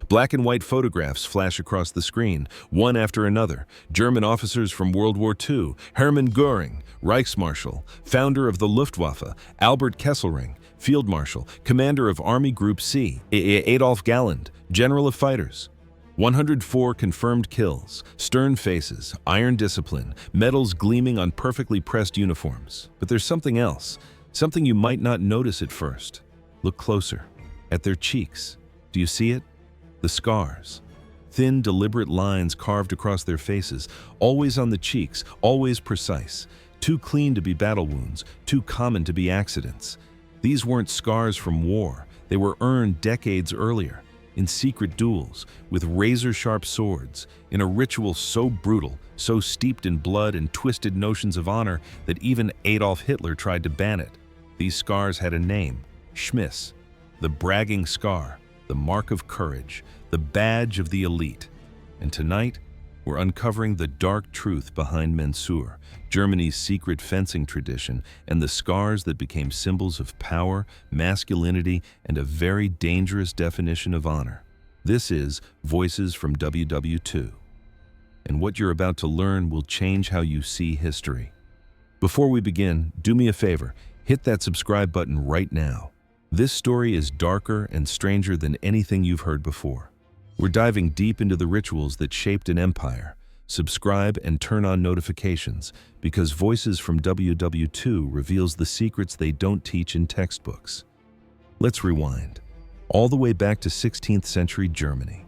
Black and white photographs flash across the screen, one after another. German officers from World War II, Hermann Göring, Reichsmarschall, founder of the Luftwaffe, Albert Kesselring, Field Marshal, commander of Army Group C, Adolf Galland, general of fighters. 104 confirmed kills, stern faces, iron discipline, medals gleaming on perfectly pressed uniforms. But there's something else, something you might not notice at first. Look closer, at their cheeks. Do you see it? The scars. Thin, deliberate lines carved across their faces, always on the cheeks, always precise. Too clean to be battle wounds, too common to be accidents. These weren't scars from war, they were earned decades earlier. In secret duels, with razor-sharp swords, in a ritual so brutal, so steeped in blood and twisted notions of honor that even Adolf Hitler tried to ban it. These scars had a name, Schmiss, the bragging scar, the mark of courage, the badge of the elite. And tonight, we're uncovering the dark truth behind Mensur, Germany's secret fencing tradition, and the scars that became symbols of power, masculinity, and a very dangerous definition of honor. This is Voices from WW2. And what you're about to learn will change how you see history. Before we begin, do me a favor, hit that subscribe button right now. This story is darker and stranger than anything you've heard before. We're diving deep into the rituals that shaped an empire. Subscribe and turn on notifications, because Voices from WW2 reveals the secrets they don't teach in textbooks. Let's rewind, all the way back to 16th century Germany.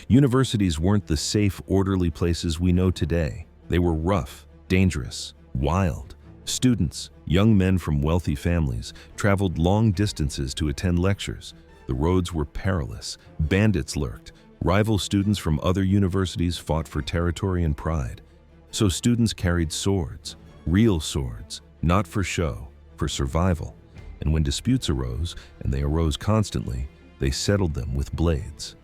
Universities weren't the safe, orderly places we know today. They were rough, dangerous, wild. Students, young men from wealthy families, traveled long distances to attend lectures. The roads were perilous, bandits lurked, rival students from other universities fought for territory and pride. So students carried swords, real swords, not for show, for survival. And when disputes arose, and they arose constantly, they settled them with blades.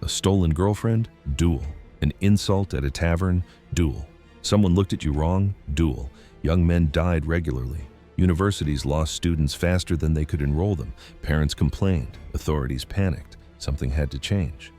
A stolen girlfriend? Duel. An insult at a tavern? Duel. Someone looked at you wrong? Duel. Young men died regularly. Universities lost students faster than they could enroll them. Parents complained. Authorities panicked. Something had to change.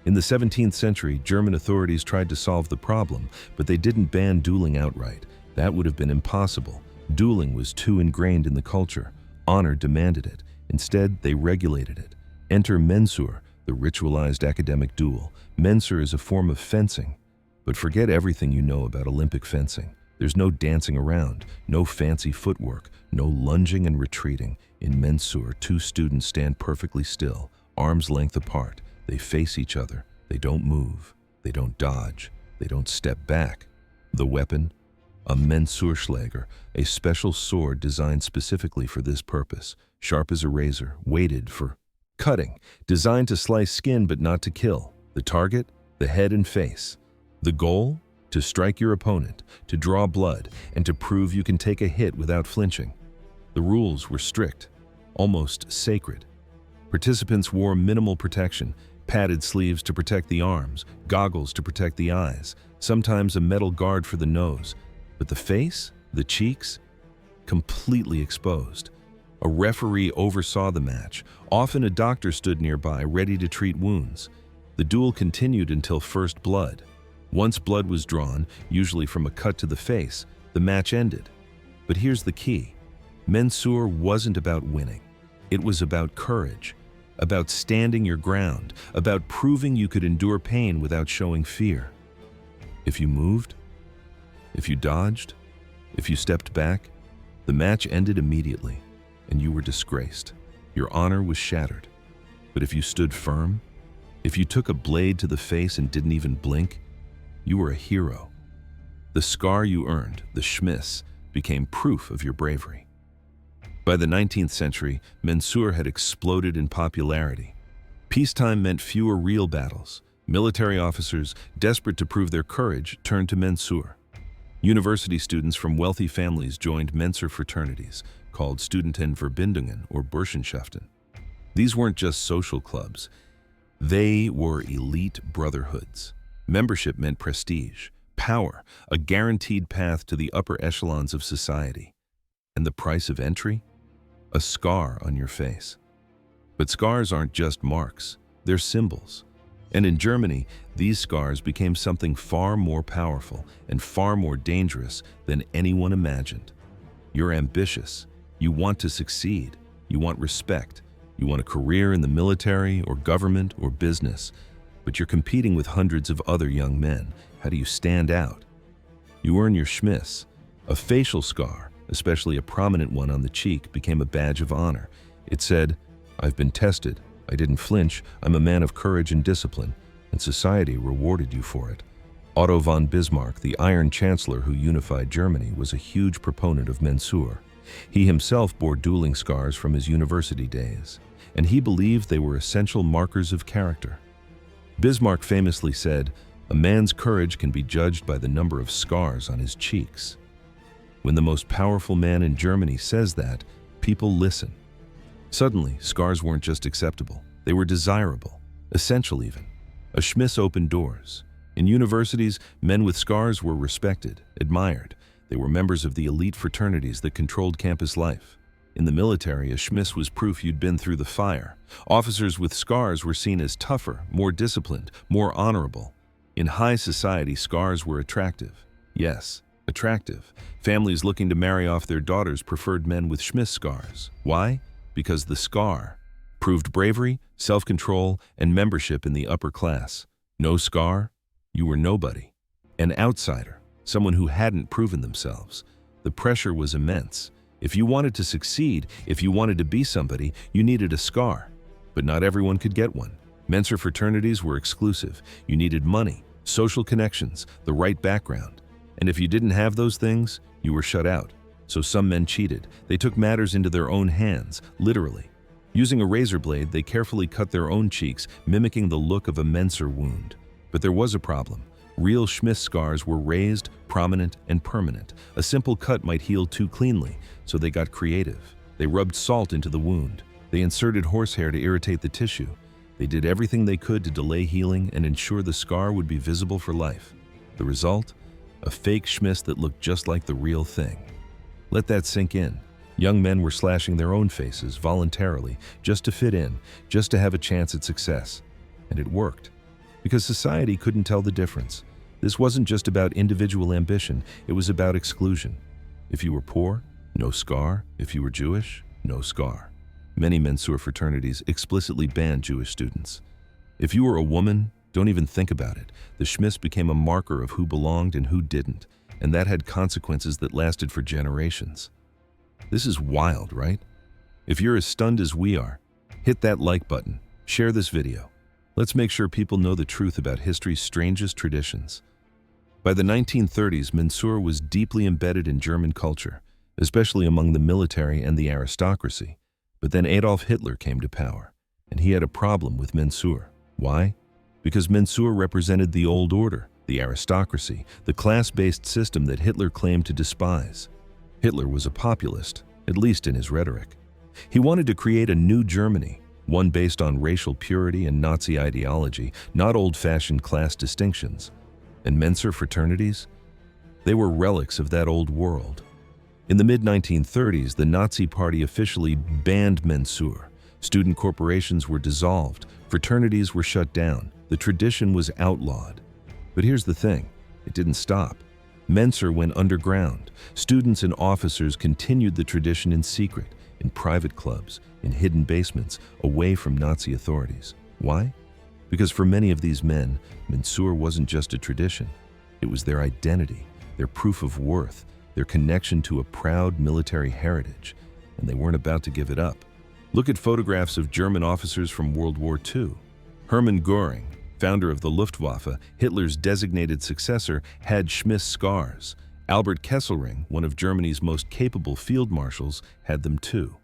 In the 17th century, German authorities tried to solve the problem, but they didn't ban dueling outright. That would have been impossible. Dueling was too ingrained in the culture. Honor demanded it. Instead, they regulated it. Enter Mensur, the ritualized academic duel. Mensur is a form of fencing. But forget everything you know about Olympic fencing. There's no dancing around, no fancy footwork, no lunging and retreating. In Mensur, two students stand perfectly still, arms length apart. They face each other. They don't move. They don't dodge. They don't step back. The weapon? A Mensurschläger, a special sword designed specifically for this purpose, sharp as a razor, weighted for cutting, designed to slice skin but not to kill. The target? The head and face. The goal? To strike your opponent, to draw blood, and to prove you can take a hit without flinching. The rules were strict, almost sacred. Participants wore minimal protection, padded sleeves to protect the arms, goggles to protect the eyes, sometimes a metal guard for the nose. But the face, the cheeks, completely exposed. A referee oversaw the match. Often a doctor stood nearby, ready to treat wounds. The duel continued until first blood. Once blood was drawn, usually from a cut to the face, the match ended. But here's the key. Mensur wasn't about winning. It was about courage, about standing your ground, about proving you could endure pain without showing fear. If you moved, if you dodged, if you stepped back, the match ended immediately, and you were disgraced. Your honor was shattered. But if you stood firm, if you took a blade to the face and didn't even blink, you were a hero. The scar you earned, the Schmiss, became proof of your bravery. By the 19th century, Mensur had exploded in popularity. Peacetime meant fewer real battles. Military officers, desperate to prove their courage, turned to Mensur. University students from wealthy families joined Mensur fraternities, called Studentenverbindungen or Burschenschaften. These weren't just social clubs. They were elite brotherhoods. Membership meant prestige, power, a guaranteed path to the upper echelons of society. And the price of entry? A scar on your face. But scars aren't just marks, they're symbols. And in Germany, these scars became something far more powerful and far more dangerous than anyone imagined. You're ambitious. You want to succeed. You want respect. You want a career in the military or government or business. But you're competing with hundreds of other young men. How do you stand out? You earn your Schmiss. A facial scar, especially a prominent one on the cheek, became a badge of honor. It said, "I've been tested. I didn't flinch. I'm a man of courage and discipline," and society rewarded you for it. Otto von Bismarck, the Iron Chancellor who unified Germany, was a huge proponent of Mensur. He himself bore dueling scars from his university days, and he believed they were essential markers of character. Bismarck famously said, "A man's courage can be judged by the number of scars on his cheeks." When the most powerful man in Germany says that, people listen. Suddenly, scars weren't just acceptable. They were desirable, essential even. A Schmiss opened doors. In universities, men with scars were respected, admired. They were members of the elite fraternities that controlled campus life. In the military, a Schmiss was proof you'd been through the fire. Officers with scars were seen as tougher, more disciplined, more honorable. In high society, scars were attractive. Yes, attractive. Families looking to marry off their daughters preferred men with Schmiss scars. Why? Because the scar proved bravery, self-control, and membership in the upper class. No scar? You were nobody. An outsider, someone who hadn't proven themselves. The pressure was immense. If you wanted to succeed, if you wanted to be somebody, you needed a scar. But not everyone could get one. Mensur fraternities were exclusive. You needed money, social connections, the right background. And if you didn't have those things, you were shut out. So some men cheated. They took matters into their own hands, literally. Using a razor blade, they carefully cut their own cheeks, mimicking the look of a Mensur wound. But there was a problem. Real Schmiss scars were raised, prominent, and permanent. A simple cut might heal too cleanly, so they got creative. They rubbed salt into the wound. They inserted horsehair to irritate the tissue. They did everything they could to delay healing and ensure the scar would be visible for life. The result? A fake Schmiss that looked just like the real thing. Let that sink in. Young men were slashing their own faces voluntarily, just to fit in, just to have a chance at success. And it worked. Because society couldn't tell the difference. This wasn't just about individual ambition, it was about exclusion. If you were poor, no scar. If you were Jewish, no scar. Many Mensur fraternities explicitly banned Jewish students. If you were a woman, don't even think about it. The Schmiss became a marker of who belonged and who didn't, and that had consequences that lasted for generations. This is wild, right? If you're as stunned as we are, hit that like button, share this video. Let's make sure people know the truth about history's strangest traditions. By the 1930s, Mensur was deeply embedded in German culture, especially among the military and the aristocracy. But then Adolf Hitler came to power, and he had a problem with Mensur. Why? Because Mensur represented the old order, the aristocracy, the class-based system that Hitler claimed to despise. Hitler was a populist, at least in his rhetoric. He wanted to create a new Germany, one based on racial purity and Nazi ideology, not old-fashioned class distinctions. And Mensur fraternities? They were relics of that old world. In the mid-1930s, the Nazi Party officially banned Mensur. Student corporations were dissolved, fraternities were shut down, the tradition was outlawed. But here's the thing, it didn't stop. Mensur went underground. Students and officers continued the tradition in secret, in private clubs, in hidden basements, away from Nazi authorities. Why? Because for many of these men, Mensur wasn't just a tradition. It was their identity, their proof of worth, their connection to a proud military heritage, and they weren't about to give it up. Look at photographs of German officers from World War II. Hermann Göring, founder of the Luftwaffe, Hitler's designated successor, had Schmiss scars. Albert Kesselring, one of Germany's most capable field marshals, had them too.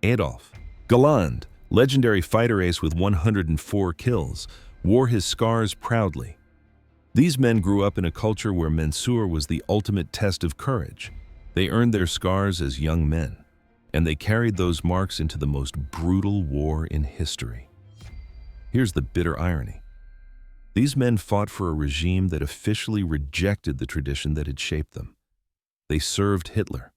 Adolf Galland, legendary fighter ace with 104 kills, wore his scars proudly. These men grew up in a culture where Mensur was the ultimate test of courage. They earned their scars as young men, and they carried those marks into the most brutal war in history. Here's the bitter irony. These men fought for a regime that officially rejected the tradition that had shaped them. They served Hitler,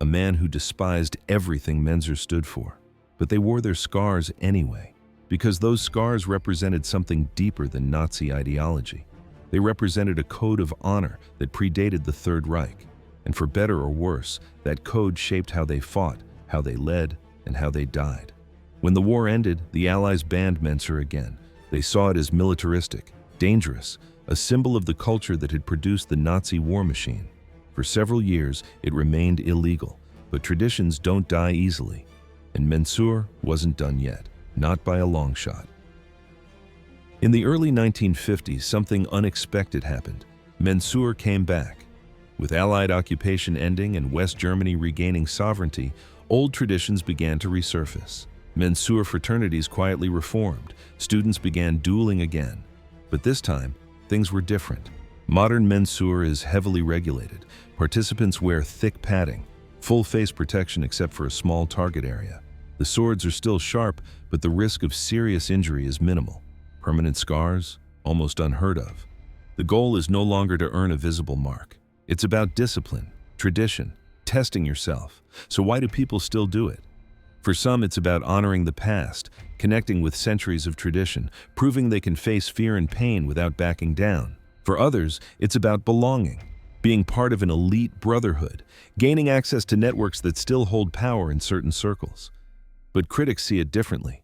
a man who despised everything Mensur stood for, but they wore their scars anyway. Because those scars represented something deeper than Nazi ideology. They represented a code of honor that predated the Third Reich. And for better or worse, that code shaped how they fought, how they led, and how they died. When the war ended, the Allies banned Mensur again. They saw it as militaristic, dangerous, a symbol of the culture that had produced the Nazi war machine. For several years, it remained illegal, but traditions don't die easily. And Mensur wasn't done yet, not by a long shot. In the early 1950s, something unexpected happened. Mensur came back. With Allied occupation ending and West Germany regaining sovereignty, old traditions began to resurface. Mensur fraternities quietly reformed. Students began dueling again. But this time, things were different. Modern Mensur is heavily regulated. Participants wear thick padding, full face protection except for a small target area. The swords are still sharp, but the risk of serious injury is minimal. Permanent scars? Almost unheard of. The goal is no longer to earn a visible mark. It's about discipline, tradition, testing yourself. So why do people still do it? For some, it's about honoring the past, connecting with centuries of tradition, proving they can face fear and pain without backing down. For others, it's about belonging, being part of an elite brotherhood, gaining access to networks that still hold power in certain circles. But critics see it differently.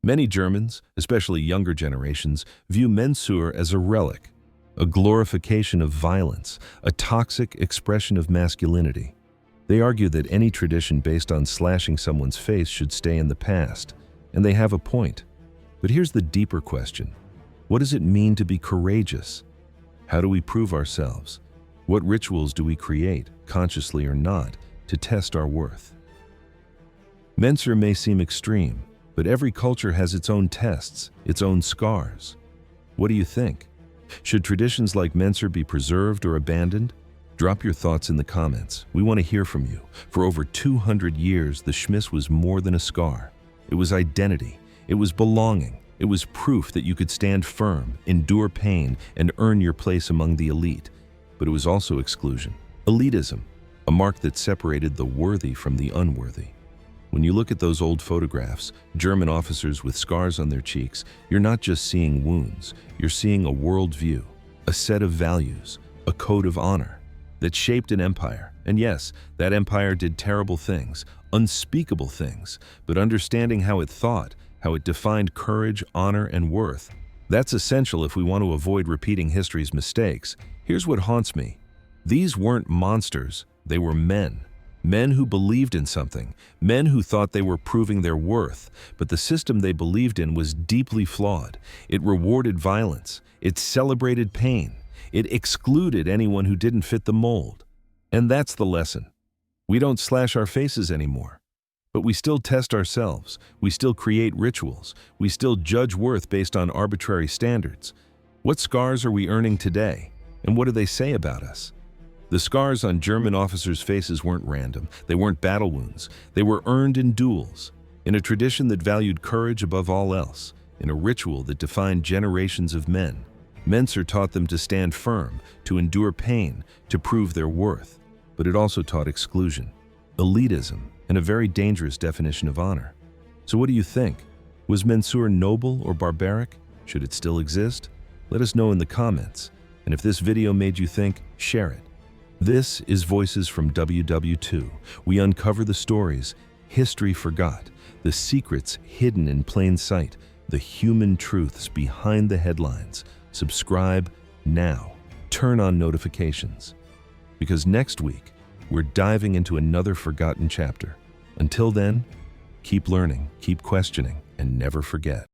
Many Germans, especially younger generations, view Mensur as a relic, a glorification of violence, a toxic expression of masculinity. They argue that any tradition based on slashing someone's face should stay in the past, and they have a point. But here's the deeper question. What does it mean to be courageous? How do we prove ourselves? What rituals do we create, consciously or not, to test our worth? Mensur may seem extreme, but every culture has its own tests, its own scars. What do you think? Should traditions like Mensur be preserved or abandoned? Drop your thoughts in the comments. We want to hear from you. For over 200 years, the Schmiss was more than a scar. It was identity. It was belonging. It was proof that you could stand firm, endure pain, and earn your place among the elite. But it was also exclusion. Elitism, a mark that separated the worthy from the unworthy. When you look at those old photographs, German officers with scars on their cheeks, you're not just seeing wounds, you're seeing a worldview, a set of values, a code of honor that shaped an empire. And yes, that empire did terrible things, unspeakable things, but understanding how it thought, how it defined courage, honor, and worth, that's essential if we want to avoid repeating history's mistakes. Here's what haunts me. These weren't monsters, they were men. Men who believed in something, men who thought they were proving their worth, but the system they believed in was deeply flawed. It rewarded violence, it celebrated pain, it excluded anyone who didn't fit the mold. And that's the lesson. We don't slash our faces anymore, but we still test ourselves, we still create rituals, we still judge worth based on arbitrary standards. What scars are we earning today, and what do they say about us? The scars on German officers' faces weren't random, they weren't battle wounds, they were earned in duels, in a tradition that valued courage above all else, in a ritual that defined generations of men. Mensur taught them to stand firm, to endure pain, to prove their worth, but it also taught exclusion, elitism, and a very dangerous definition of honor. So what do you think? Was Mensur noble or barbaric? Should it still exist? Let us know in the comments, and if this video made you think, share it. This is Voices from WW2. We uncover the stories history forgot, the secrets hidden in plain sight, the human truths behind the headlines. Subscribe now. Turn on notifications. Because next week, we're diving into another forgotten chapter. Until then, keep learning, keep questioning, and never forget.